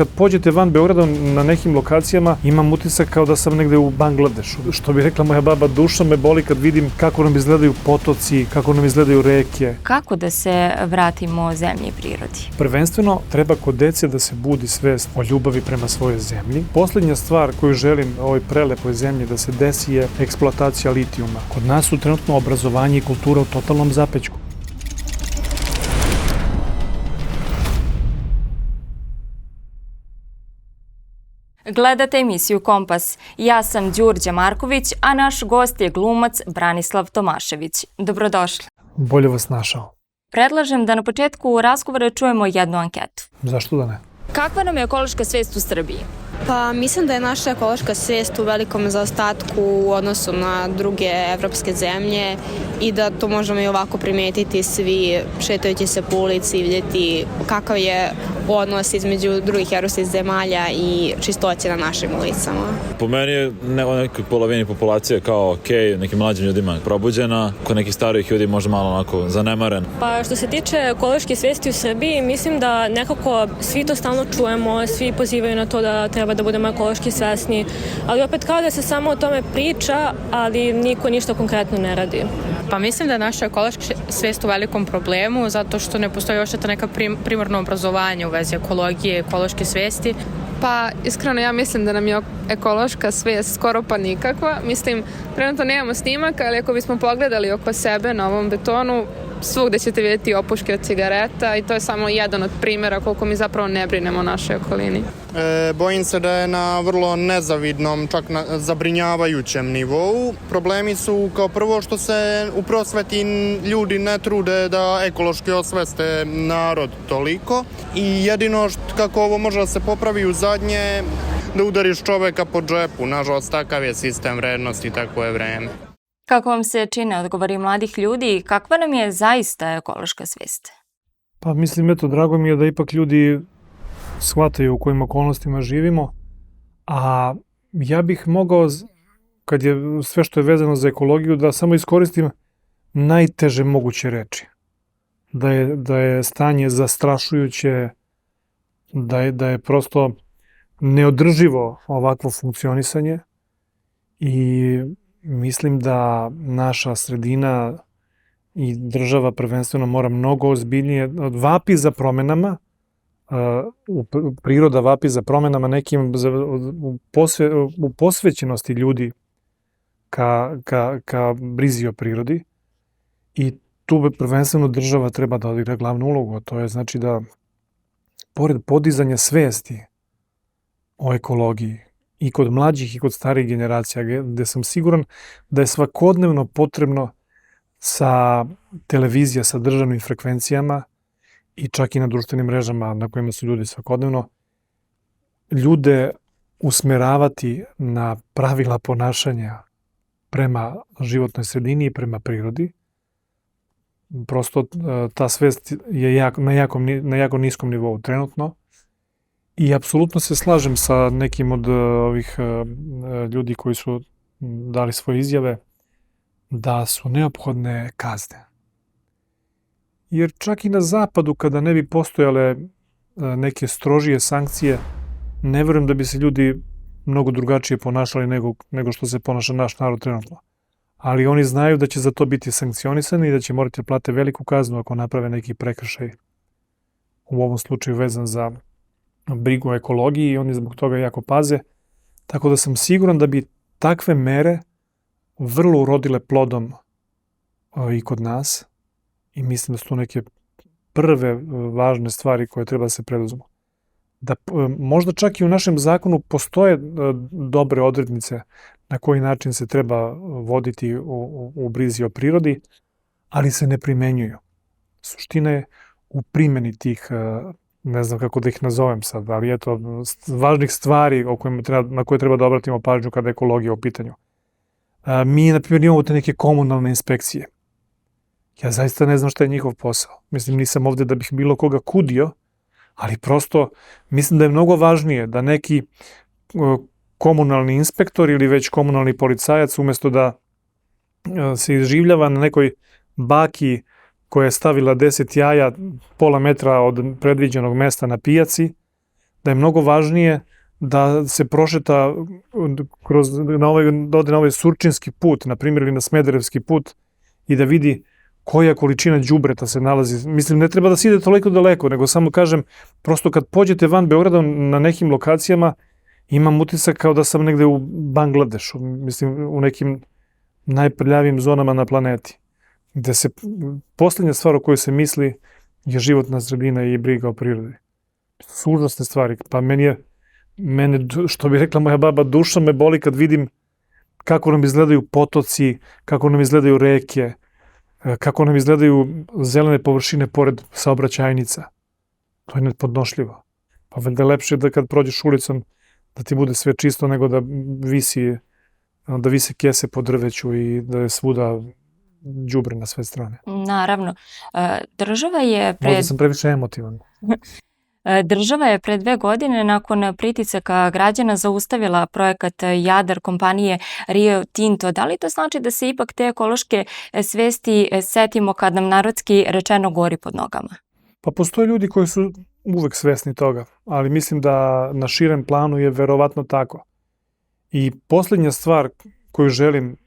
kad pođete van Beograda na nekim lokacijama, imam utisak kao da sam negde u Bangladešu. Što bi rekla moja baba, duša me boli kad vidim kako nam izgledaju potoci, kako nam izgledaju reke. Kako da se vratimo zemlji i prirodi? Prvenstveno, treba kod dece da se budi svest o ljubavi prema svojoj zemlji. Poslednja stvar koju želim ovoj prelepoj zemlji da se desi je eksploatacija litijuma. Kod nas su trenutno obrazovanje i kultura u totalnom zapećku. Gledate emisiju Kompas. Ja sam Đurđa Marković, a naš gost je glumac Branislav Tomašević. Dobrodošli. Bolje vas našao. Predlažem da na početku razgovora čujemo jednu anketu. Zašto da ne? Kakva nam je ekološka svest u Srbiji? Pa mislim da je naša ekološka svest u velikom zaostatku u odnosu na druge evropske zemlje i da to možemo i ovako primetiti svi šetajući se po ulici i vidjeti kakav je odnos između drugih evropskih zemalja i čistoće na našim ulicama. Po meni je u nekoj polovini populacije kao nekim mlađim ljudima probuđena, kod nekih starijih ljudi možda malo onako zanemaren. Pa što se tiče ekološke svesti u Srbiji, mislim da nekako svi to stalno čujemo, svi pozivaju na to da treba da budemo ekološki svesni, ali opet kao da se samo o tome priča, ali niko ništa konkretno ne radi. Pa mislim da je naša ekološka svest u velikom problemu, zato što ne postoji još neka primarno obrazovanje u vezi ekologije i ekološke svesti. Pa iskreno ja mislim da nam je ekološka svest skoro pa nikakva. Mislim, trenutno nemamo snimaka, ali ako bismo pogledali oko sebe na ovom betonu, svugde ćete vidjeti opuške od cigareta i to je samo jedan od primjera koliko mi zapravo ne brinemo o našoj okolini. Bojim se da je na vrlo nezavidnom, čak na zabrinjavajućem nivou. Problemi su kao prvo što se u prosveti ljudi ne trude da ekološki osveste narod toliko i jedino kako ovo može da se popravi u zadnje, da udariš čoveka po džepu. Nažalost, takav je sistem vrednosti i takvo je vreme. Kako vam se čine odgovori mladih ljudi, kakva nam je zaista ekološka svest? Pa mislim, drago mi je da ipak ljudi shvataju u kojim okolnostima živimo, a ja bih mogao, kad je sve što je vezano za ekologiju, da samo iskoristim najteže moguće reči. Da je stanje zastrašujuće, da je prosto neodrživo ovakvo funkcionisanje i mislim da naša sredina i država prvenstveno mora mnogo ozbiljnije, vapi za promenama, priroda vapi za promenama nekim u posvećenosti ljudi ka brizi o prirodi i tu prvenstveno država treba da odigra glavnu ulogu, a to je znači da pored podizanja svesti o ekologiji i kod mlađih i kod starijih generacija, gde sam siguran da je svakodnevno potrebno sa televizija, sa državnim frekvencijama i čak i na društvenim mrežama na kojima su ljudi svakodnevno, ljude usmeravati na pravila ponašanja prema životnoj sredini i prema prirodi. Prosto ta svest je na jako niskom nivou trenutno. I apsolutno se slažem sa nekim od ovih ljudi koji su dali svoje izjave da su neophodne kazne. Jer čak i na zapadu, kada ne bi postojale neke strožije sankcije, ne verujem da bi se ljudi mnogo drugačije ponašali nego što se ponaša naš narod trenutno. Ali oni znaju da će za to biti sankcionisani i da će morati plate veliku kaznu ako naprave neki prekršaj. U ovom slučaju vezan za brigu o ekologiji i oni zbog toga jako paze. Tako da sam siguran da bi takve mere vrlo urodile plodom i kod nas i mislim da su to neke prve važne stvari koje treba da se preduzmu. Da možda čak i u našem zakonu postoje dobre odrednice na koji način se treba voditi u brizi o prirodi, ali se ne primenjuju. Suština je u primjeni tih, ne znam kako da ih nazovem sad, ali eto, važnih stvari na koje treba da obratimo pažnju kada je ekologija u pitanju. Mi, na primjer, imamo te neke komunalne inspekcije. Ja zaista ne znam šta je njihov posao. Mislim, nisam ovde da bih bilo koga kudio, ali prosto mislim da je mnogo važnije da neki komunalni inspektor ili već komunalni policajac umesto da se izživljava na nekoj baki koja je stavila 10 jaja pola metra od predviđenog mesta na pijaci, da je mnogo važnije da se prošeta da ode na ovaj Surčinski put, na primjer, ili na Smederevski put i da vidi koja količina đubreta se nalazi. Mislim, ne treba da se ide toliko daleko, nego samo kažem, prosto kad pođete van Beograda na nekim lokacijama, imam utisak kao da sam negde u Bangladešu, mislim, u nekim najprljavijim zonama na planeti, gde se poslednja stvar o kojoj se misli je životna sredina i briga o prirodi. Su užasne stvari. Pa mene, što bi rekla moja baba, duša me boli kad vidim kako nam izgledaju potoci, kako nam izgledaju reke, kako nam izgledaju zelene površine pored saobraćajnica. To je nepodnošljivo. Pa valjda je lepše da kad prođeš ulicom da ti bude sve čisto nego da vise kese po drveću i da je svuda đubre na sve strane. Naravno. Država je Možda sam previše emotivan. Država je pre 2 godine nakon pritisaka građana zaustavila projekat Jadar kompanije Rio Tinto. Da li to znači da se ipak te ekološke svesti setimo kad nam narodski rečeno gori pod nogama? Pa postoje ljudi koji su uvek svesni toga, ali mislim da na širem planu je verovatno tako. I poslednja stvar koju želim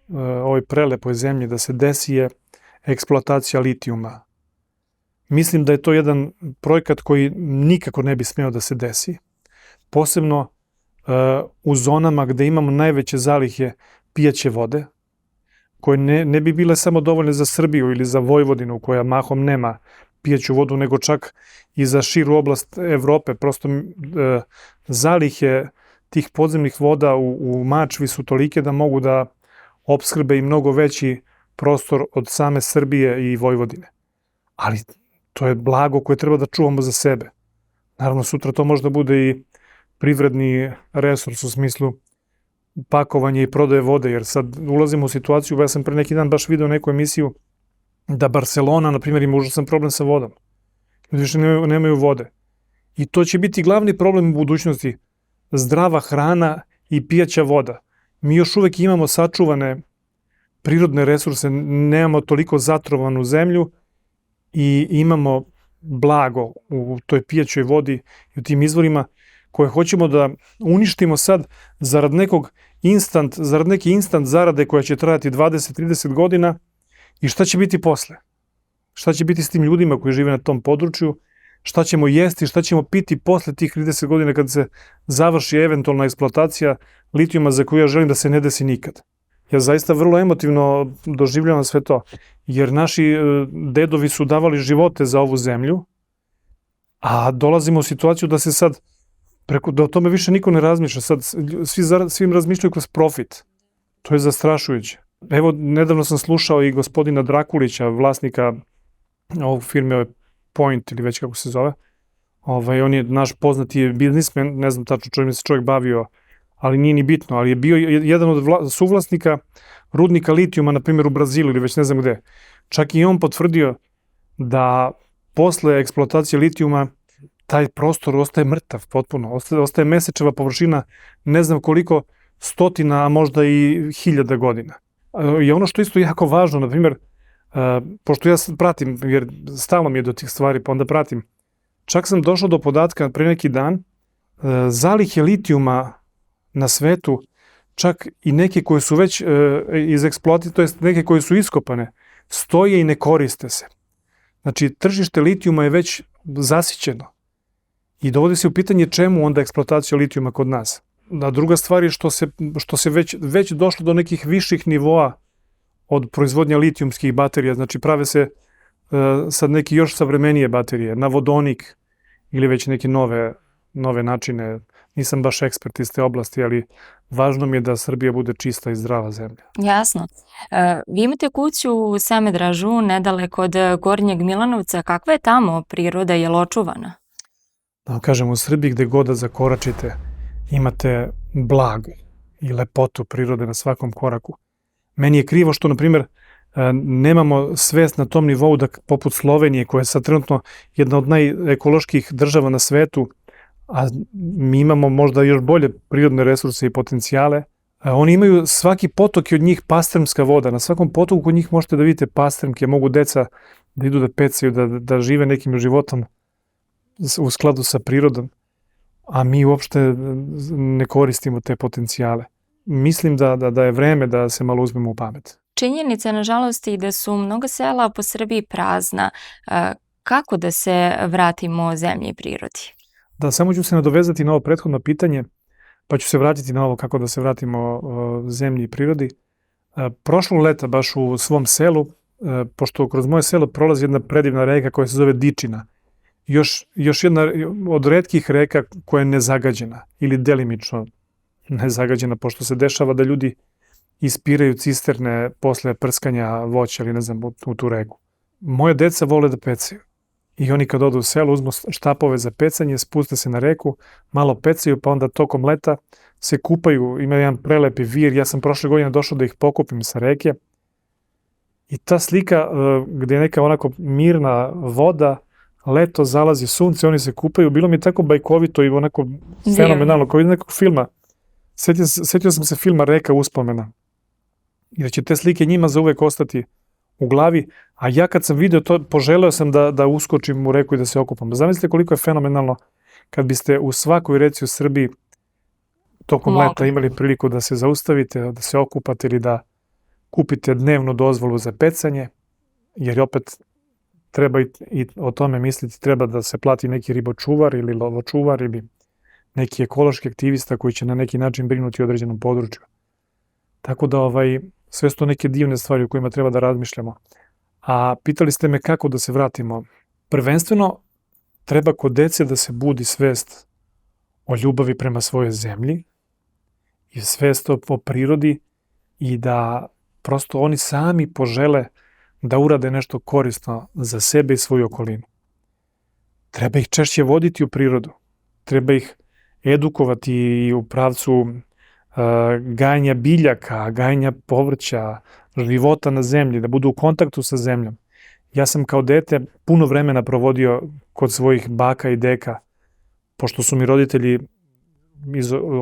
ovoj prelepoj zemlji da se desi je eksploatacija litijuma. Mislim da je to jedan projekat koji nikako ne bi smeo da se desi. Posebno u zonama gde imamo najveće zalihe pijaće vode, koje ne bi bile samo dovoljne za Srbiju ili za Vojvodinu, koja mahom nema pijaću vodu, nego čak i za širu oblast Evrope. Prosto zalihe tih podzemnih voda u Mačvi su tolike da mogu da opskrbe i mnogo veći prostor od same Srbije i Vojvodine. Ali to je blago koje treba da čuvamo za sebe. Naravno, sutra to možda bude i privredni resurs u smislu pakovanja i prodaje vode, jer sad ulazimo u situaciju, ja sam pre neki dan baš video neku emisiju da Barcelona, na primjer, ima užasan problem sa vodom. Ljudi više nemaju vode. I to će biti glavni problem u budućnosti. Zdrava hrana i pijaća voda. Mi još uvek imamo sačuvane prirodne resurse, nemamo toliko zatrovanu zemlju i imamo blago u toj pijaćoj vodi i u tim izvorima koje hoćemo da uništimo sad zarad neke instant zarade koja će trajati 20-30 godina. I šta će biti posle? Šta će biti s tim ljudima koji žive na tom području? Šta ćemo jesti, šta ćemo piti posle tih 30 godina kad se završi eventualna eksploatacija litijuma za koju ja želim da se ne desi nikad? Ja zaista vrlo emotivno doživljavam sve to, jer naši dedovi su davali živote za ovu zemlju, a dolazimo u situaciju da se sad, da o tome više niko ne razmišlja, sad svi razmišljaju kroz profit. To je zastrašujuće. Evo, nedavno sam slušao i gospodina Drakulića, vlasnika ovog firme Point ili već kako se zove. On je naš poznati biznismen, ne znam tačno čovjek se čovjek bavio, ali nije ni bitno, ali je bio jedan od suvlasnika rudnika litijuma, na primjer u Brazilu ili već ne znam gde. Čak i on potvrdio da posle eksploatacije litijuma taj prostor ostaje mrtav potpuno, ostaje mesečeva površina ne znam koliko stotina, a možda i hiljada godina. I ono što isto jako važno, na primjer, pošto ja pratim, jer stalno mi je do tih stvari, pa onda pratim, čak sam došao do podatka pre neki dan, zalihe litijuma na svetu, čak i neke koje su već izeksploatirane, to jest neke koje su iskopane, stoje i ne koriste se. Znači, tržište litijuma je već zasićeno. I dovodi se u pitanje čemu onda eksploatacija litijuma kod nas. A druga stvar je što se već došlo do nekih viših nivoa od proizvodnja litijumskih baterija. Znači, prave se sad neke još savremenije baterije, na vodonik ili već neke nove načine. Nisam baš ekspert iz te oblasti, ali važno mi je da Srbija bude čista i zdrava zemlja. Jasno. Vi imate kuću u Semedražu, nedaleko od Gornjeg Milanovca. Kakva je tamo priroda, je li očuvana? Da kažem, u Srbiji gde god da zakoračite, imate blago i lepotu prirode na svakom koraku. Meni je krivo što, na primjer, nemamo svest na tom nivou da poput Slovenije, koja je sad trenutno jedna od najekoloških država na svetu, a mi imamo možda još bolje prirodne resurse i potencijale, oni imaju svaki potok i od njih pastrmska voda. Na svakom potoku kod njih možete da vidite pastrmke, mogu deca da idu da pecaju, da žive nekim životom u skladu sa prirodom. a mi uopšte ne koristimo te potencijale. Mislim da je vreme da se malo uzmemo u pamet. Činjenica je, nažalost, i da su mnoga sela po Srbiji prazna. Kako da se vratimo zemlji i prirodi? Da, samo ću se nadovezati na ovo prethodno pitanje, pa ću se vratiti na ovo kako da se vratimo zemlji i prirodi. Prošlog leta, baš u svom selu, pošto kroz moje selo prolazi jedna predivna reka koja se zove Dičina, još jedna od retkih reka koja je nezagađena ili delimično nezagađena, pošto se dešava da ljudi ispiraju cisterne posle prskanja voća ili ne znam u tu reku. Moje deca vole da pecaju i oni kad odu u selo uzmu štapove za pecanje, spuste se na reku, malo pecaju pa onda tokom leta se kupaju, ima jedan prelepi vir, ja sam prošle godine došao da ih pokupim sa reke i ta slika gde je neka onako mirna voda, leto, zalazi sunce, oni se kupaju, bilo mi je tako bajkovito i onako fenomenalno, kao iz nekog filma. Sjetio sam se filma Reka uspomena. I da će te slike njima zauvek ostati u glavi, a ja kad sam video to, poželeo sam da uskočim u reku i da se okupam. Zamislite koliko je fenomenalno kad biste u svakoj reci u Srbiji tokom leta imali priliku da se zaustavite, da se okupate ili da kupite dnevnu dozvolu za pecanje, jer opet treba i o tome misliti, treba da se plati neki ribočuvar ili lovočuvar ili neki ekološki aktivista koji će na neki način brinuti o određenom području. Tako da sve su to neke divne stvari o kojima treba da razmišljamo. A pitali ste me kako da se vratimo. Prvenstveno treba kod dece da se budi svest o ljubavi prema svojoj zemlji i svest o prirodi i da prosto oni sami požele da urade nešto korisno za sebe i svoju okolinu. Treba ih češće voditi u prirodu. Treba ih edukovati i u pravcu gajenja biljaka, gajenja povrća, života na zemlji, da budu u kontaktu sa zemljom. Ja sam kao dete puno vremena provodio kod svojih baka i deka, pošto su mi roditelji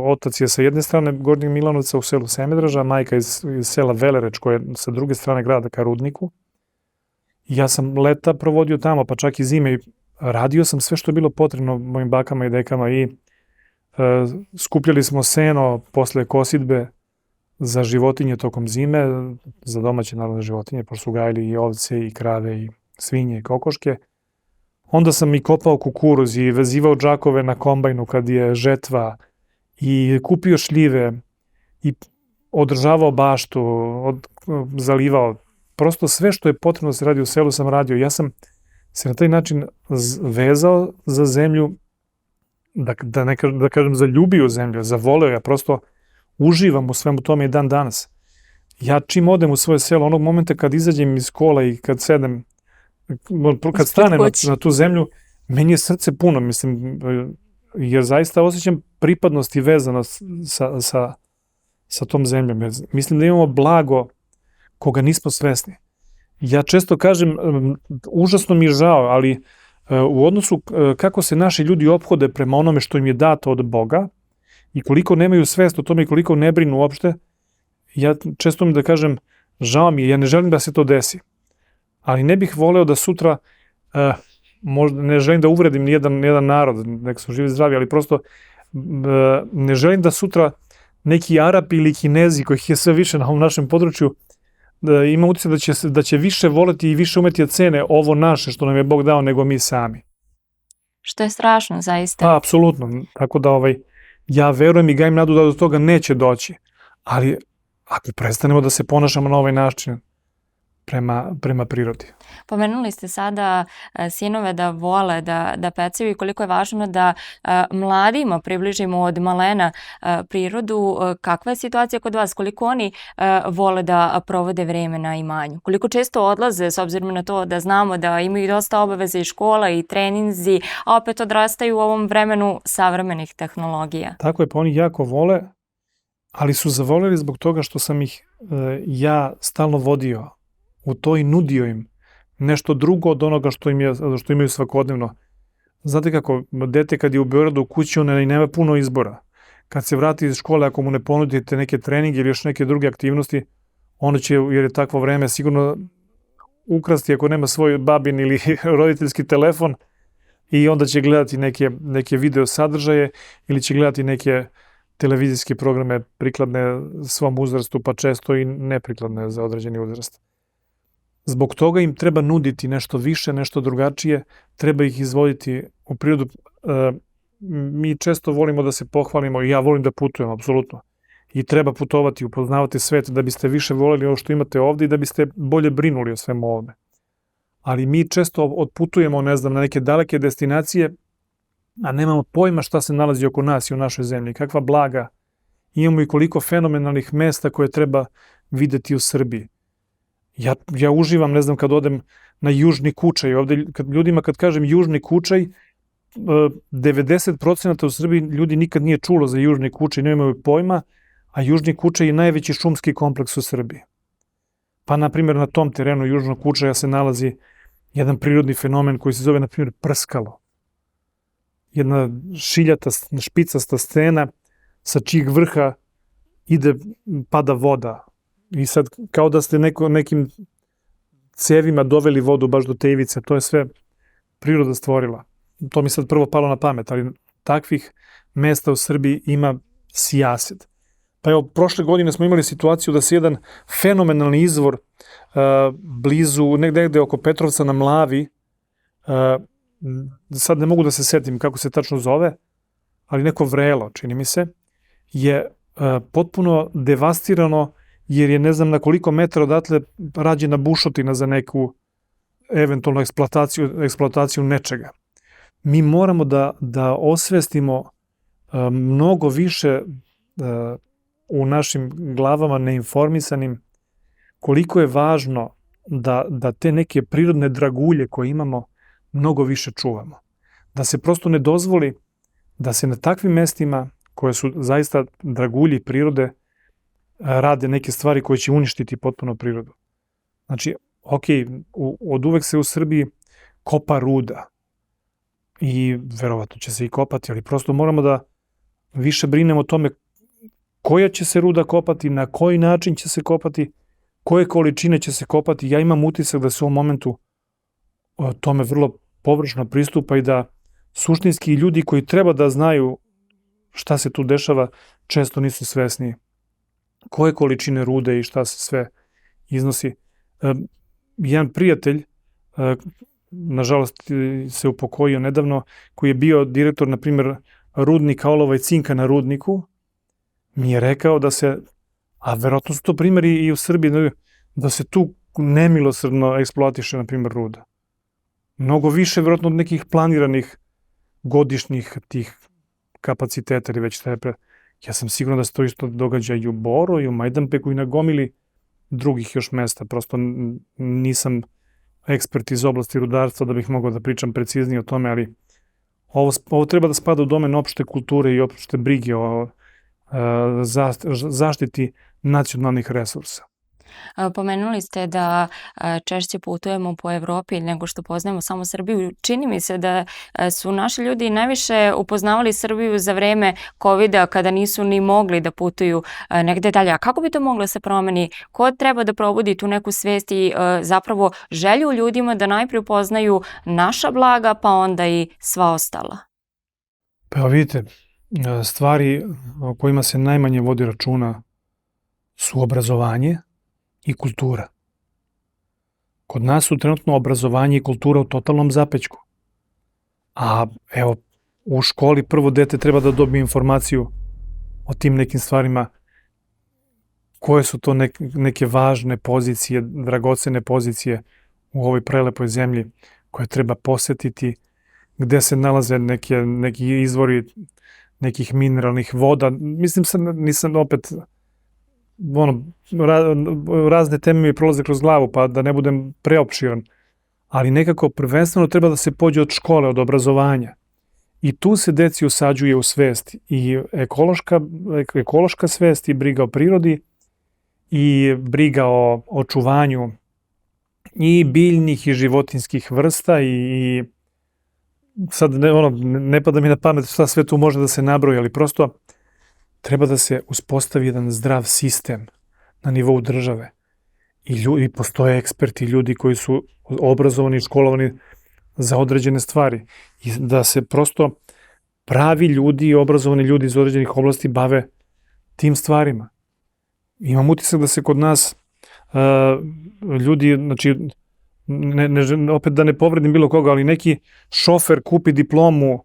otac je sa jedne strane Gornjeg Milanovca u selu Semedraža, majka iz sela Velereč koja je sa druge strane grada ka Rudniku. Ja sam leta provodio tamo, pa čak i zime i radio sam sve što je bilo potrebno mojim bakama i dekama i skupljali smo seno posle kosidbe za životinje tokom zime, za domaće naravno životinje, pošto su gajili i ovce i krave i svinje i kokoške. Onda sam i kopao kukuruz i vezivao džakove na kombajnu kad je žetva i kupio šljive i održavao baštu, zalivao. Prosto sve što je potrebno da se radi u selu sam radio. Ja sam se na taj način vezao za zemlju, da kažem zaljubio zemlju, zavoleo, ja prosto uživam u svemu tome i dan danas. Ja čim odem u svoje selo, onog momenta kad izađem iz kola i kad sedem, kad stanem na tu zemlju, meni je srce puno, mislim, jer zaista osjećam pripadnost i vezanost sa tom zemljom. Mislim da imamo blago koga nismo svesni. Ja često kažem, užasno mi je žao, ali u odnosu kako se naši ljudi ophode prema onome što im je dato od Boga i koliko nemaju svest o tome i koliko ne brinu uopšte, ja često mi da kažem, žao mi je, ja ne želim da se to desi. Ali ne bih voleo da sutra, možda ne želim da uvredim nijedan narod, nek su živi zdravi, ali prosto ne želim da sutra neki Arapi ili Kinezi, kojih je sve više na ovom našem području, ima utjecaj da će više voleti i više umeti da cene ovo naše što nam je Bog dao nego mi sami. Što je strašno, zaista. Pa, apsolutno. Tako da ja verujem i gajim nadu da do toga neće doći. Ali ako prestanemo da se ponašamo na ovaj način prema prirodi. Pomenuli ste sada sinove da vole da pecaju i koliko je važno da mladima približimo od malena prirodu. Kakva je situacija kod vas? Koliko oni vole da provode vreme na imanju? Koliko često odlaze, s obzirom na to da znamo da imaju dosta obaveze i škola i treninzi, a opet odrastaju u ovom vremenu savremenih tehnologija? Tako je, pa oni jako vole, ali su zavoleli zbog toga što sam ih ja stalno vodio u to i nudio im nešto drugo od onoga što imaju svakodnevno. Znate kako, dete kad je u Beogradu u kući, on nema puno izbora. Kad se vrati iz škole, ako mu ne ponudite neke treninge ili još neke druge aktivnosti, ono će, jer je takvo vreme, sigurno ukrasti ako nema svoj babin ili roditeljski telefon i onda će gledati neke video sadržaje ili će gledati neke televizijske programe prikladne svom uzrastu, pa često i neprikladne za određeni uzrast. Zbog toga im treba nuditi nešto više, nešto drugačije, treba ih izvoditi u prirodu. Mi često volimo da se pohvalimo i ja volim da putujem, apsolutno. I treba putovati, upoznavati svet da biste više voljeli ovo što imate ovde i da biste bolje brinuli o svemu ovome. Ali mi često odputujemo, ne znam, na neke daleke destinacije, a nemamo pojma šta se nalazi oko nas i u našoj zemlji, kakva blaga. Imamo i koliko fenomenalnih mesta koje treba videti u Srbiji. Ja uživam, ne znam, kad odem na Južni Kučaj, ovde ljudima kad kažem Južni Kučaj, 90% u Srbiji ljudi nikad nije čulo za Južni Kučaj, nemaju pojma, a Južni Kučaj je najveći šumski kompleks u Srbiji. Pa, na primjer, na tom terenu Južnog Kučaja se nalazi jedan prirodni fenomen koji se zove, na primjer, prskalo. Jedna šiljata, špicasta stena sa čijeg vrha pada voda. I sad, kao da ste nekim cevima doveli vodu baš do te ivice, to je sve priroda stvorila. To mi sad prvo palo na pamet, ali takvih mesta u Srbiji ima sijaset. Pa evo, prošle godine smo imali situaciju da se jedan fenomenalni izvor blizu, negde oko Petrovca na Mlavi, sad ne mogu da se setim kako se tačno zove, ali neko vrelo, čini mi se, je potpuno devastirano jer je ne znam na koliko metra odatle rađena bušotina za neku eventualnu eksploataciju nečega. Mi moramo da osvestimo mnogo više u našim glavama neinformisanim koliko je važno da te neke prirodne dragulje koje imamo mnogo više čuvamo. Da se prosto ne dozvoli da se na takvim mestima koje su zaista dragulji prirode rade neke stvari koje će uništiti potpuno prirodu. Znači, od uvek se u Srbiji kopa ruda i verovatno će se i kopati, ali prosto moramo da više brinemo o tome koja će se ruda kopati, na koji način će se kopati, koje količine će se kopati. Ja imam utisak da se u ovom momentu tome vrlo površno pristupa i da suštinski ljudi koji treba da znaju šta se tu dešava često nisu svesni koje količine rude i šta se sve iznosi. Jedan prijatelj, nažalost se upokojio nedavno, koji je bio direktor, na primjer, rudnika olova i cinka na rudniku, mi je rekao da se, a verovatno su to primjeri i u Srbiji, da se tu nemilosrdno eksploatiše, na primjer, ruda. Mnogo više, verovatno, od nekih planiranih godišnjih tih kapaciteta ili već šta je Ja sam siguran da se to isto događa i u Boru, i u Majdanpeku i na gomili drugih još mesta. Prosto nisam ekspert iz oblasti rudarstva da bih mogao da pričam preciznije o tome, ali ovo treba da spada u domen opšte kulture i opšte brige o zaštiti nacionalnih resursa. Pomenuli ste da češće putujemo po Evropi nego što poznajemo samo Srbiju. Čini mi se da su naši ljudi najviše upoznavali Srbiju za vreme COVID-a kada nisu ni mogli da putuju negde dalje. A kako bi to moglo se promeni? Ko treba da probudi tu neku svest i zapravo želju ljudima da najprije upoznaju naša blaga pa onda i sva ostala? Pa vidite, stvari o kojima se najmanje vodi računa su obrazovanje i kultura. Kod nas su trenutno obrazovanje i kultura u totalnom zapećku. A evo, u školi prvo dete treba da dobije informaciju o tim nekim stvarima, koje su to neke važne pozicije, dragocene pozicije u ovoj prelepoj zemlji koje treba posetiti, gde se nalaze neki izvori nekih mineralnih voda. Mislim, nisam opet razne teme mi prolaze kroz glavu, pa da ne budem preopširan, ali nekako prvenstveno treba da se pođe od škole, od obrazovanja. I tu se deci usađuje u svest i ekološka svest i briga o prirodi i briga o očuvanju i biljnih i životinskih vrsta i sad ne pada mi na pamet šta sve tu može da se nabroji, ali prosto treba da se uspostavi jedan zdrav sistem na nivou države. I postoje eksperti, ljudi koji su obrazovani, školovani za određene stvari i da se prosto pravi ljudi, obrazovani ljudi iz određenih oblasti bave tim stvarima. Imam utisak da se kod nas ljudi, znači, opet da ne povredim bilo koga, ali neki šofer kupi diplomu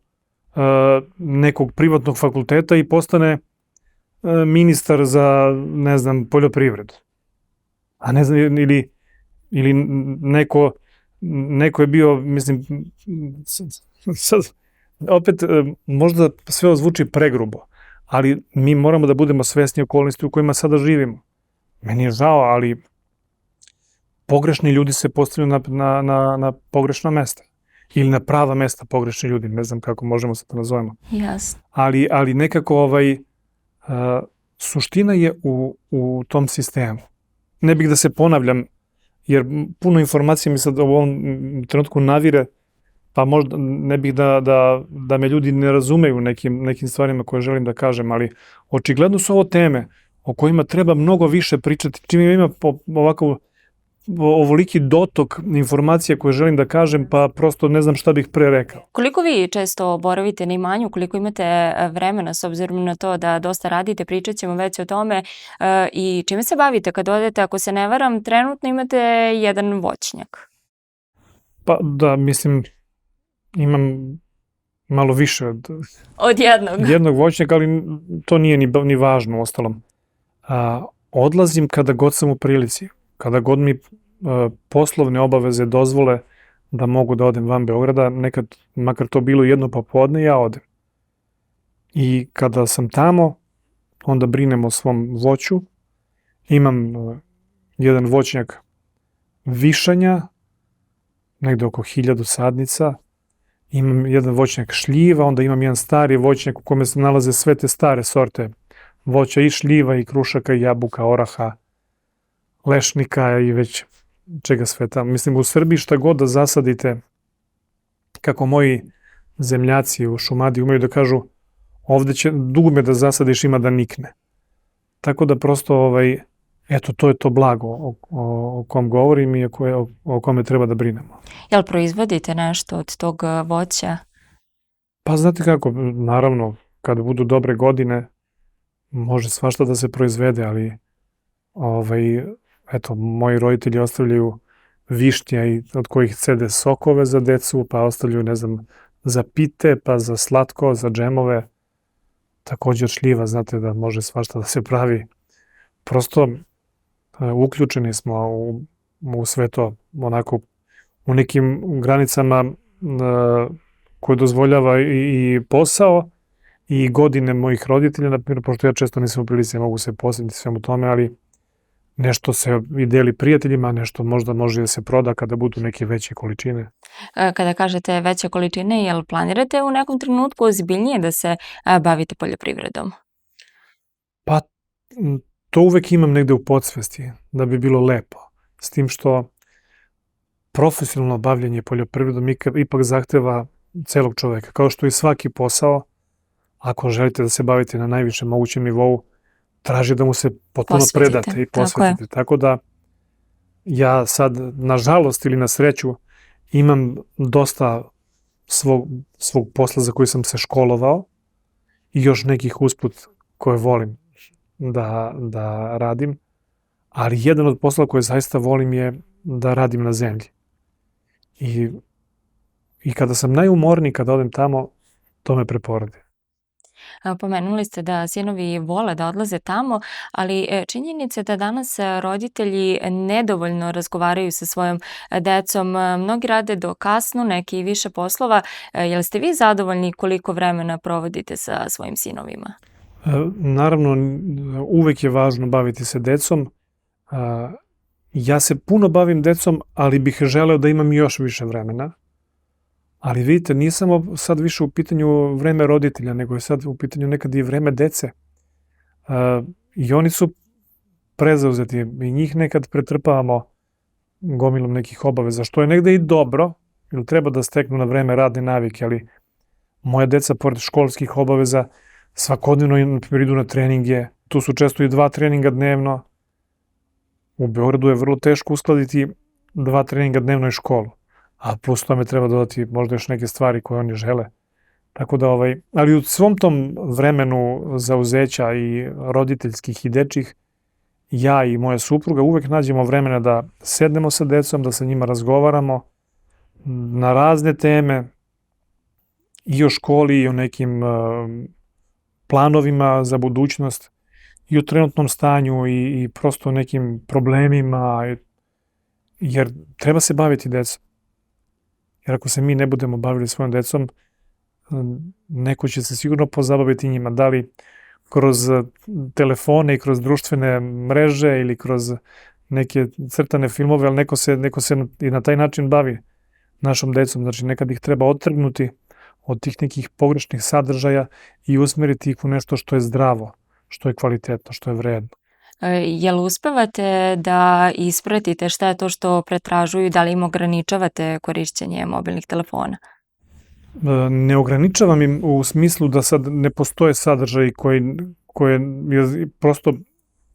nekog privatnog fakulteta i postane ministar za, ne znam, poljoprivredu. A ne znam, ili neko je bio, mislim, sad, opet možda sve zvuči pregrubo, ali mi moramo da budemo svesni okolnosti u kojima sada živimo. Meni je žao, ali pogrešni ljudi se postavljaju na pogrešna mesta. Ili na prava mesta pogrešni ljudi, ne znam kako možemo se to nazovemo. Jasno. Ali nekako suština je u tom sistemu. Ne bih da se ponavljam, jer puno informacija mi sad u ovom trenutku navire, pa možda ne bih da me ljudi ne razumeju nekim stvarima koje želim da kažem, ali očigledno su ovo teme o kojima treba mnogo više pričati. Čim ima ovako ovoliki dotok informacija koje želim da kažem, pa prosto ne znam šta bih pre rekao. Koliko vi često boravite na imanju, koliko imate vremena s obzirom na to da dosta radite, pričat ćemo već o tome, i čime se bavite kad odete, ako se ne varam, trenutno imate jedan voćnjak? Pa da, mislim, imam malo više Od jednog. jednog voćnjaka, ali to nije ni važno u ostalom. Odlazim kada god sam u prilici, kada god mi poslovne obaveze dozvole da mogu da odem van Beograda, nekad, makar to bilo jedno popodne, ja odem. I kada sam tamo, onda brinem o svom voću. Imam jedan voćnjak višanja, negde oko 1000 sadnica. Imam jedan voćnjak šljiva, onda imam jedan stari voćnjak u kome se nalaze sve te stare sorte voća, i šljiva, i krušaka, i jabuka, oraha, lešnika i već čega sve tamo. Mislim, u Srbiji šta god da zasadite, kako moji zemljaci u Šumadiji umeju da kažu, ovde će dugme da zasadiš, ima da nikne. Tako da prosto, eto, to je to blago o kom govorim i o kome treba da brinemo. Jel proizvodite nešto od tog voća? Pa znate kako, naravno, kada budu dobre godine, može svašta da se proizvede, ali eto, moji roditelji ostavljaju višnja i od kojih cede sokove za decu, pa ostavljaju, ne znam, za pite, pa za slatko, za džemove. Također šljiva, znate da može svašta da se pravi. Prosto uključeni smo u sve to, onako, u nekim granicama koje dozvoljava i posao i godine mojih roditelja, na primjer, pošto ja često nisam u prilici, mogu se posvetiti svemu tome, ali nešto se i deli prijateljima, nešto možda može da se proda kada budu neke veće količine. Kada kažete veće količine, jel planirate u nekom trenutku ozbiljnije da se bavite poljoprivredom? Pa, to uvek imam negde u podsvesti, da bi bilo lepo. S tim što profesionalno bavljanje poljoprivredom ipak zahteva celog čoveka. Kao što i svaki posao, ako želite da se bavite na najvišem mogućem nivou, traži da mu se potpuno predate i posvetite. Tako da ja sad, nažalost ili na sreću, imam dosta svog posla za koji sam se školovao i još nekih usput koje volim da radim, ali jedan od posla koje zaista volim je da radim na zemlji. I kada sam najumorniji, kada odem tamo, to me preporodi. Pomenuli ste da sinovi vole da odlaze tamo, ali činjenica je da danas roditelji nedovoljno razgovaraju sa svojom decom. Mnogi rade do kasno, neki i više poslova. Jel ste vi zadovoljni koliko vremena provodite sa svojim sinovima? Naravno, uvek je važno baviti se decom. Ja se puno bavim decom, ali bih želeo da imam još više vremena. Ali vidite, nije samo sad više u pitanju vreme roditelja, nego je sad u pitanju nekad i vreme dece. I oni su prezauzeti i njih nekad pretrpavamo gomilom nekih obaveza, što je negde i dobro, jer treba da steknu na vreme radne navike, ali moja deca, pored školskih obaveza, svakodnevno idu na treninge, tu su često i 2 treninga dnevno. U Beogradu je vrlo teško uskladiti 2 treninga dnevno i školu. a plus tome treba dodati možda još neke stvari koje oni žele. Tako da, ali u svom tom vremenu zauzeća i roditeljskih i dečjih, ja i moja supruga uvek nađemo vremena da sednemo sa decom, da sa njima razgovaramo na razne teme i o školi i o nekim planovima za budućnost i o trenutnom stanju i prosto o nekim problemima, jer treba se baviti decom. Jer ako se mi ne budemo bavili svojom decom, neko će se sigurno pozabaviti njima, da li kroz telefone i kroz društvene mreže ili kroz neke crtane filmove, ali neko se i na taj način bavi našom decom. Znači, nekad ih treba otrgnuti od tih nekih pogrešnih sadržaja i usmeriti ih u nešto što je zdravo, što je kvalitetno, što je vredno. Jel uspevate da ispratite šta je to što pretražuju i da li im ograničavate korišćenje mobilnih telefona? Ne ograničavam im u smislu da sad ne postoje sadržaji koje prosto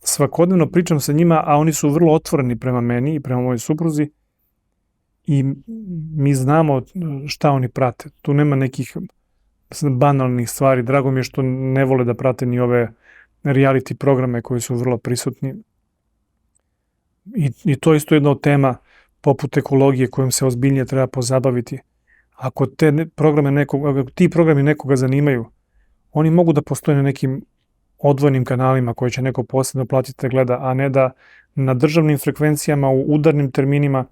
svakodnevno pričam sa njima, a oni su vrlo otvoreni prema meni i prema mojoj supruzi i mi znamo šta oni prate. Tu nema nekih banalnih stvari. Drago mi je što ne vole da prate ni ove reality programe koji su vrlo prisutni. I to je isto jedna od tema poput ekologije kojom se ozbiljnije treba pozabaviti. Ako ti programi nekoga zanimaju, oni mogu da postoje na nekim odvojnim kanalima koje će neko posebno platiti da gleda, a ne da na državnim frekvencijama u udarnim terminima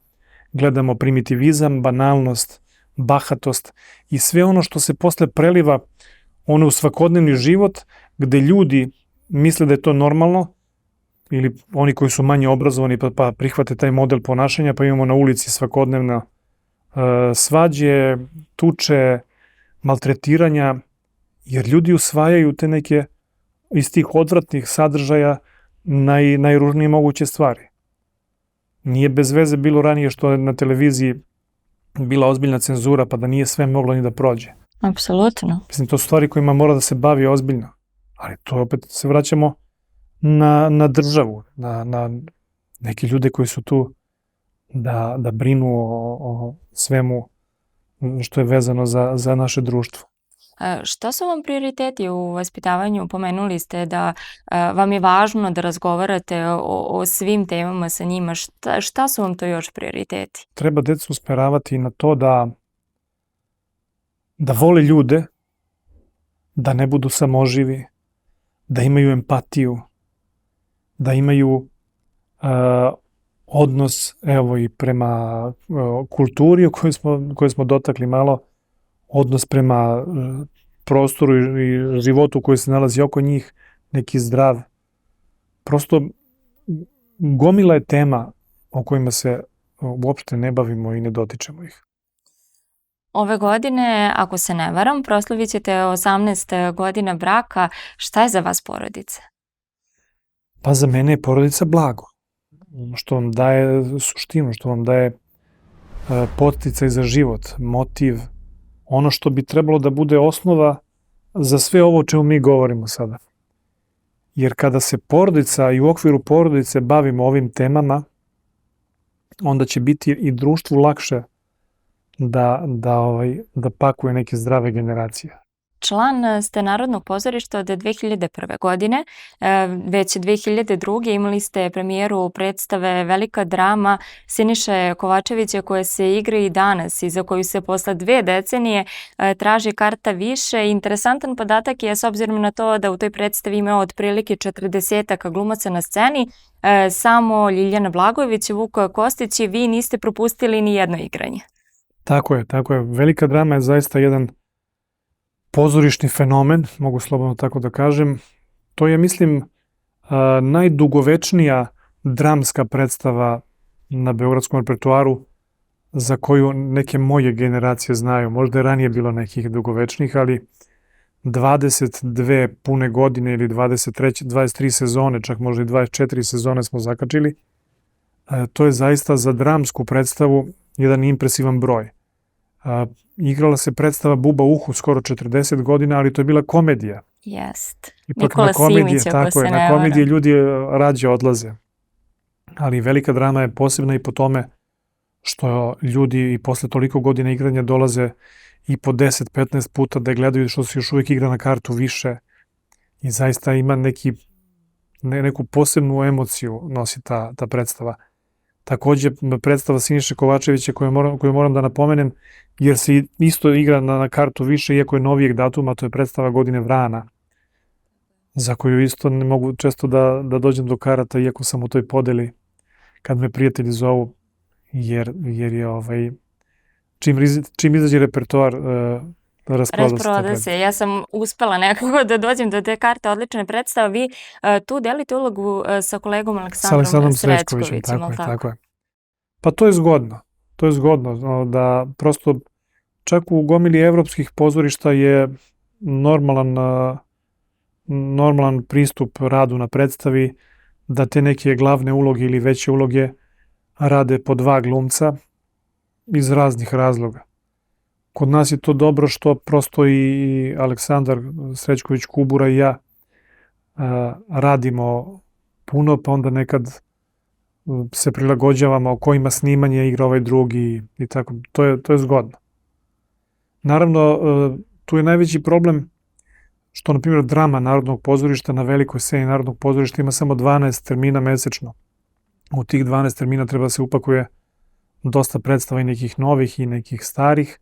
gledamo primitivizam, banalnost, bahatost i sve ono što se posle preliva u svakodnevni život gde ljudi misle da je to normalno ili oni koji su manje obrazovani pa prihvate taj model ponašanja, pa imamo na ulici svakodnevno svađe, tuče, maltretiranja, jer ljudi usvajaju te neke iz tih odvratnih sadržaja najružnije moguće stvari. Nije bez veze bilo ranije što je na televiziji bila ozbiljna cenzura pa da nije sve moglo ni da prođe. Apsolutno. Mislim, to su stvari kojima mora da se bavi ozbiljno. Ali to opet se vraćamo na državu, na neke ljude koji su tu da brinu o svemu što je vezano za naše društvo. Šta su vam prioriteti u vaspitavanju? Pomenuli ste da vam je važno da razgovarate o svim temama sa njima. Šta su vam to još prioriteti? Treba decu usmeravati na to da vole ljude, da ne budu samoživi, da imaju empatiju, da imaju odnos i prema kulturi o kojoj smo dotakli malo, odnos prema prostoru i životu koji se nalazi oko njih, neki zdrav. Prosto gomila je tema o kojima se uopšte ne bavimo i ne dotičemo ih. Ove godine, ako se ne varam, proslavit ćete 18 godina braka. Šta je za vas porodica? Pa za mene je porodica blago. Što vam daje suštinu, što vam daje podsticaj za život, motiv, ono što bi trebalo da bude osnova za sve ovo o čemu mi govorimo sada. Jer kada se porodica i u okviru porodice bavimo ovim temama, onda će biti i društvu lakše da pakuje neke zdrave generacije. Član ste Narodnog pozorišta od 2001. godine, već 2002. imali ste premijeru predstave Velika drama Siniše Kovačevića koja se igra i danas i za koju se posle 2 decenije traži karta više. Interesantan podatak je s obzirom na to da u toj predstavi ima otprilike 40 glumaca na sceni, samo Ljiljana Blagojević, Vuk Kostić i vi niste propustili ni jedno igranje. Tako je. Velika drama je zaista jedan pozorišni fenomen, mogu slobodno tako da kažem. To je, mislim, najdugovečnija dramska predstava na beogradskom repertoaru za koju neke moje generacije znaju. Možda je ranije bilo nekih dugovečnih, ali 22 pune godine ili 23 sezone, čak možda i 24 sezone smo zakačili. To je zaista za dramsku predstavu jedan impresivan broj. Igrala se predstava Buba Uhu skoro 40 godina, ali to je bila komedija. Jest. Ipak Nikola Simić, ako se ne varam. Na komedije ljudi rađe odlaze. Ali Velika drama je posebna i po tome što ljudi i posle toliko godina igranja dolaze i po 10-15 puta da je gledaju, što se još uvijek igra na kartu više i zaista ima neku posebnu emociju nosi ta predstava. Takođe, predstava Siniše Kovačevića koju moram da napomenem, jer se isto igra na kartu više, iako je novijeg datuma, to je predstava Godine vrana, za koju isto ne mogu često da dođem do karata, iako sam u toj podeli kad me prijatelji zovu, jer je čim izađe repertoar, rasproda se. Ja sam uspela nekako da dođem do te karte, odlične predstava. Vi tu delite ulogu sa kolegom Aleksandrom Srećkovićem. Tako je. Pa to je zgodno. To je zgodno da prosto čak u gomili evropskih pozorišta je normalan pristup radu na predstavi, da te neke glavne uloge ili veće uloge rade po 2 glumca iz raznih razloga. Kod nas je to dobro što prosto i Aleksandar Srećković Kubura i ja radimo puno, pa onda nekad se prilagođavamo kojima snimanje igra ovaj drugi i tako. To je zgodno. Naravno, tu je najveći problem što, na primjer, drama Narodnog pozorišta na velikoj sceni Narodnog pozorišta ima samo 12 termina mesečno. U tih 12 termina treba da se upakuje dosta predstava i nekih novih i nekih starih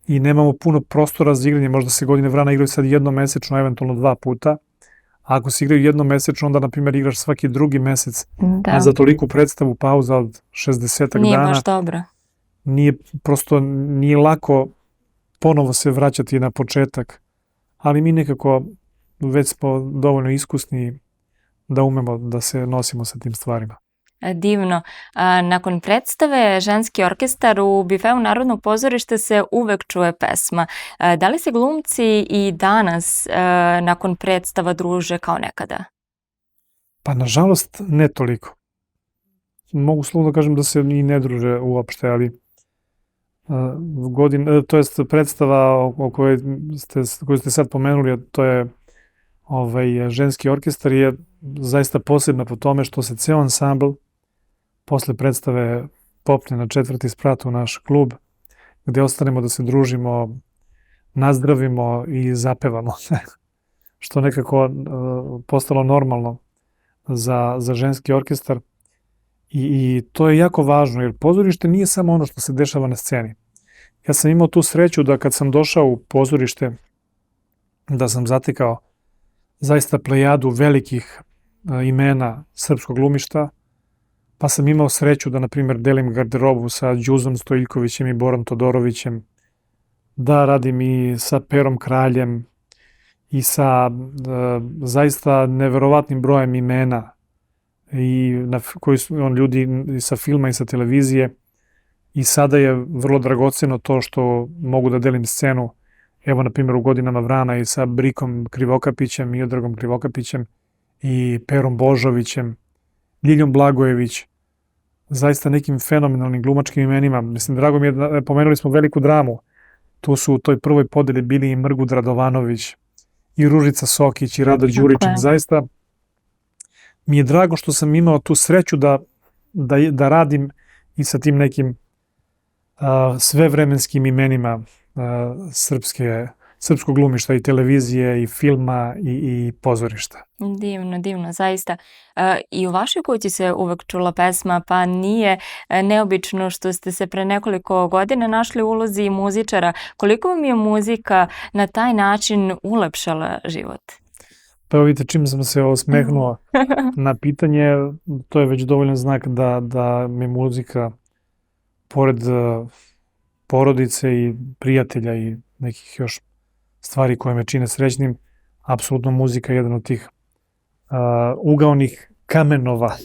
i nemamo puno prostora za igranje. Možda se Godine vrana igraju sad jednom mesečno, eventualno 2 puta. A ako se igraju jednom mesečno, onda, na primjer, igraš svaki drugi mesec. A za toliku predstavu pauza od 60 dana. Nije baš dobro. Nije lako ponovo se vraćati na početak, ali mi nekako već smo dovoljno iskusni da umemo da se nosimo sa tim stvarima. Divno. Nakon predstave Ženski orkestar u bifeu Narodnog pozorišta se uvek čuje pesma. Da li se glumci i danas nakon predstava druže kao nekada? Pa nažalost ne toliko. Mogu slobodno kažem da se i ne druže uopšte, ali to jest predstava o kojoj ste sad pomenuli, to je Ženski orkestar, je zaista posebna po tome što se ceo ansambl posle predstave popne na 4. sprat u naš klub, gde ostanemo da se družimo, nazdravimo i zapevamo. Što nekako postalo normalno za Ženski orkestar. I to je jako važno, jer pozorište nije samo ono što se dešava na sceni. Ja sam imao tu sreću da kad sam došao u pozorište, da sam zatekao zaista plejadu velikih imena srpskog glumišta, pa sam imao sreću da, na primjer, delim garderobu sa Đuzom Stojiljkovićem i Borom Todorovićem, da radim i sa Perom Kraljem i sa zaista neverovatnim brojem imena koji su ljudi i sa filma i sa televizije. I sada je vrlo dragoceno to što mogu da delim scenu, evo, na primjer, u Godinama vrana i sa Brikom Krivokapićem, Miodragom Krivokapićem i Perom Božovićem, Ljiljom Blagojević, zaista nekim fenomenalnim glumačkim imenima. Mislim, drago mi je, pomenuli smo veliku dramu. Tu su u toj prvoj podeli bili i Mrgud Radovanović, i Ružica Sokić, i Rado Đuričin. Zaista mi je drago što sam imao tu sreću da radim i sa tim nekim svevremenskim imenima srpskog glumišta i televizije i filma i pozorišta. Divno, zaista. I u vašoj kući se uvek čula pesma, pa nije neobično što ste se pre nekoliko godina našli u ulozi muzičara. Koliko vam je muzika na taj način ulepšala život? Pa evo vidite, čim sam se osmehnuo na pitanje, to je već dovoljan znak da mi muzika, pored porodice i prijatelja i nekih još stvari koje me čine srećnim, apsolutno muzika je jedan od tih ugaonih kamenova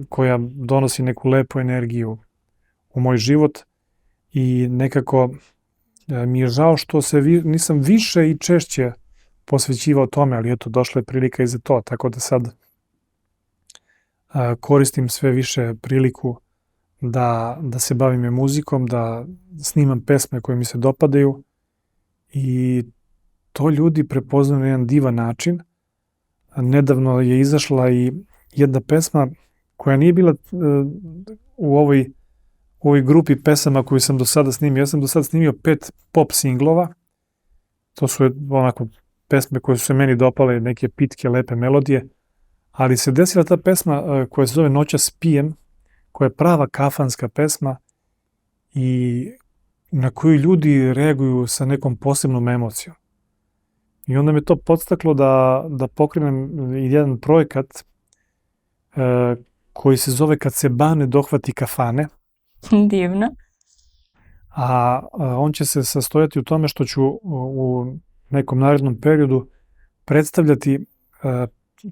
koja donosi neku lepu energiju u moj život i nekako mi je žao što nisam više i češće posvećivao tome, ali eto, došla je prilika i za to, tako da sad koristim sve više priliku da se bavim muzikom, da snimam pesme koje mi se dopadaju i to ljudi prepoznaju na jedan divan način. Nedavno je izašla i jedna pesma koja nije bila u ovoj grupi pesama koju sam do sada snimio. Ja sam do sada snimio 5 pop singlova. To su onako pesme koje su se meni dopale, neke pitke, lepe melodije. Ali se desila ta pesma koja se zove Noćas pijem, koja je prava kafanska pesma i na koju ljudi reaguju sa nekom posebnom emocijom. I onda me to podstaklo da pokrenem jedan projekat koji se zove Kad se bane dohvati kafane. Divno. A on će se sastojati u tome što ću u nekom narednom periodu predstavljati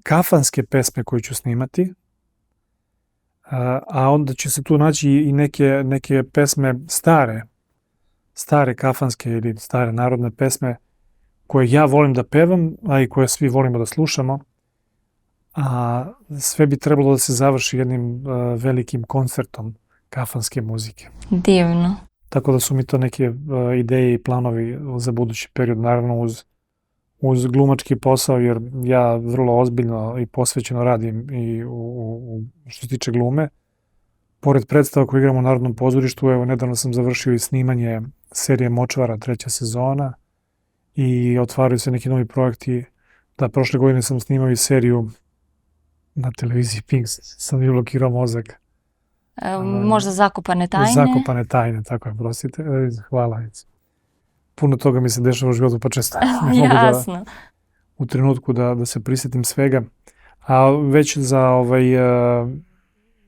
kafanske pesme koje ću snimati, a onda će se tu naći i neke pesme stare kafanske ili stare narodne pesme koje ja volim da pevam, a i koje svi volimo da slušamo. A sve bi trebalo da se završi jednim velikim koncertom kafanske muzike. Divno. Tako da su mi to neke ideje i planovi za budući period, naravno uz glumački posao, jer ja vrlo ozbiljno i posvećeno radim i što se tiče glume. Pored predstava koje igram u Narodnom pozorištu, evo, nedavno sam završio i snimanje serije Močvara, 3. sezona, i otvaraju se neki novi projekti. Da, prošle godine sam snimao i seriju na televiziji Pink, sam mi blokirao mozak. Možda Zakopane tajne? Zakopane tajne, tako je, prostite. Hvala. Puno toga mi se dešava u životu, pa često ne mogu Jasno. u trenutku da se prisjetim svega. A već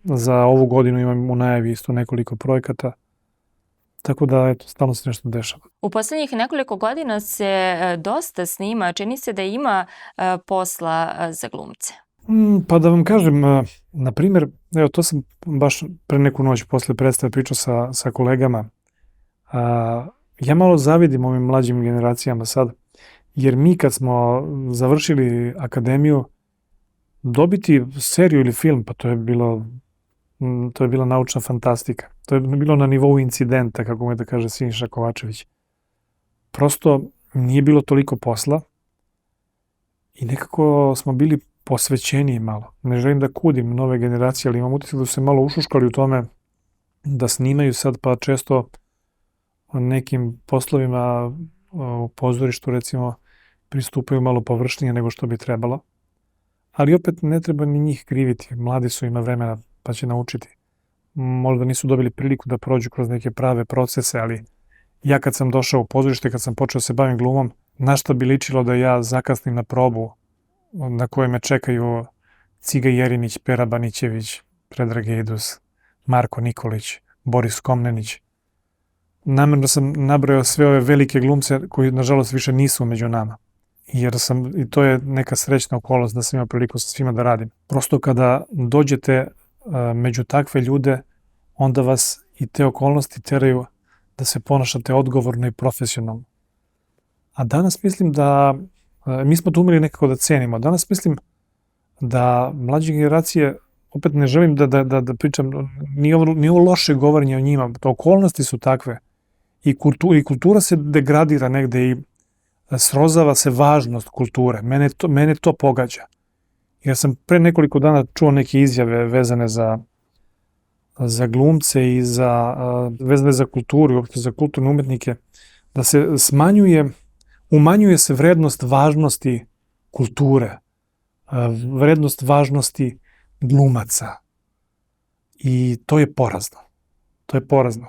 za ovu godinu imam u najavi isto nekoliko projekata, tako da, eto, stalno se nešto dešava. U poslednjih nekoliko godina se dosta snima, čini se da ima posla za glumce. Pa da vam kažem, na primjer, evo, to sam baš pre neku noć posle predstave pričao sa kolegama. Ja malo zavidim ovim mlađim generacijama sad, jer mi kad smo završili akademiju, dobiti seriju ili film, pa to je bila naučna fantastika. To je bilo na nivou incidenta, kako me da kaže Siniša Kovačević. Prosto nije bilo toliko posla i nekako smo bili posvećeniji malo. Ne želim da kudim nove generacije, ali imam utisak da su se malo ušuškali u tome da snimaju sad, pa često nekim poslovima u pozorištu, recimo, pristupaju malo površnije nego što bi trebalo. Ali opet ne treba ni njih kriviti. Mladi su, ima vremena, pa će naučiti. Možda nisu dobili priliku da prođu kroz neke prave procese, ali ja kad sam došao u pozorište, kad sam počeo se bavim glumom, na šta bi ličilo da ja zakasnim na probu na kojoj me čekaju Ciga Jerinić, Pera Banićević, Predrag Ejdus, Marko Nikolić, Boris Komnenić. Namerno sam nabrojao sve ove velike glumce koji, nažalost, više nisu među nama. I to je neka srećna okolnost da sam imao priliku sa svima da radim. Prosto kada dođete među takve ljude, onda vas i te okolnosti teraju da se ponašate odgovorno i profesionalno. A danas mislim da, mi smo to umeli nekako da cenimo, danas mislim da mlađe generacije, opet ne želim da pričam, nije ovo loše govorenje o njima, okolnosti su takve i kultura se degradira negde i srozava se važnost kulture. Mene to pogađa. Ja sam pre nekoliko dana čuo neke izjave vezane za glumce i vezane za kulturu i uopšte za kulturne umetnike, da se umanjuje se vrednost važnosti kulture, vrednost važnosti glumaca. I to je porazno. To je porazno.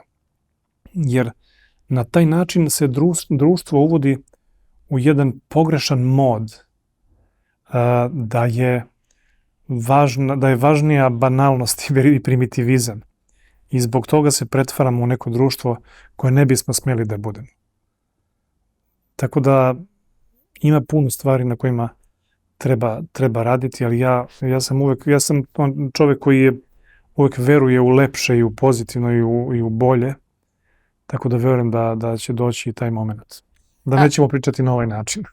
Jer na taj način se društvo uvodi u jedan pogrešan mod, da je važnija banalnost i primitivizam. I zbog toga se pretvaramo u neko društvo koje ne bismo smeli da budemo. Tako da ima puno stvari na kojima treba raditi, ali ja sam čovek koji je uvek veruje u lepše i u pozitivno i u bolje, tako da verujem da će doći i taj moment. Da nećemo pričati na ovaj način.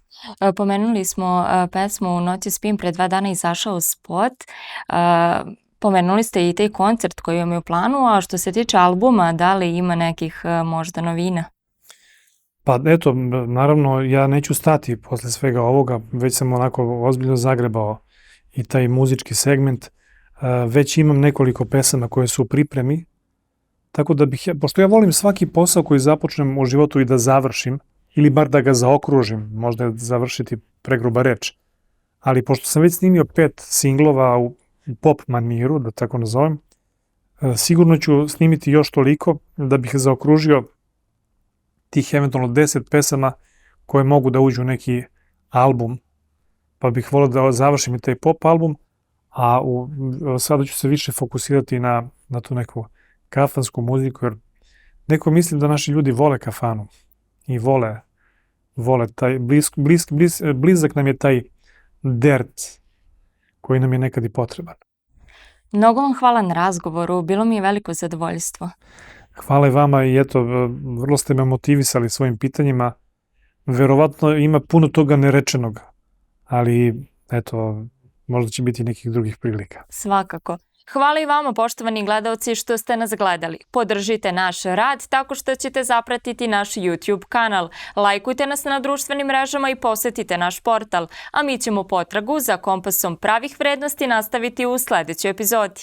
Pomenuli smo pesmu U noći spim, pre 2 dana izašao spot. Pomenuli ste i taj koncert koji vam je u planu, a što se tiče albuma, da li ima nekih možda novina? Pa eto, naravno, ja neću stati posle svega ovoga, već sam onako ozbiljno zagrebao i taj muzički segment. već imam nekoliko pesama koje su u pripremi, tako da bih, pošto ja volim svaki posao koji započnem u životu i da završim, ili bar da ga zaokružim, možda je završiti pregruba reč, ali pošto sam već snimio 5 singlova u pop maniru, da tako nazovem, sigurno ću snimiti još toliko da bih zaokružio tih eventualno 10 pesama koje mogu da uđu u neki album, pa bih volio da završim i taj pop album, a sada ću se više fokusirati na tu neku kafansku muziku, jer neko mislim da naši ljudi vole kafanu i vole taj blizak nam je taj dert koji nam je nekad i potreban. Mnogo vam hvala na razgovoru, bilo mi je veliko zadovoljstvo. Hvala i vama i eto, vrlo ste me motivisali svojim pitanjima. Verovatno ima puno toga nerečenog, ali eto, možda će biti nekih drugih prilika. Svakako. Hvala i vama, poštovani gledaoci, što ste nas gledali. Podržite naš rad tako što ćete zapratiti naš YouTube kanal. Lajkujte nas na društvenim mrežama i posetite naš portal, a mi ćemo potragu za kompasom pravih vrednosti nastaviti u sledećoj epizodi.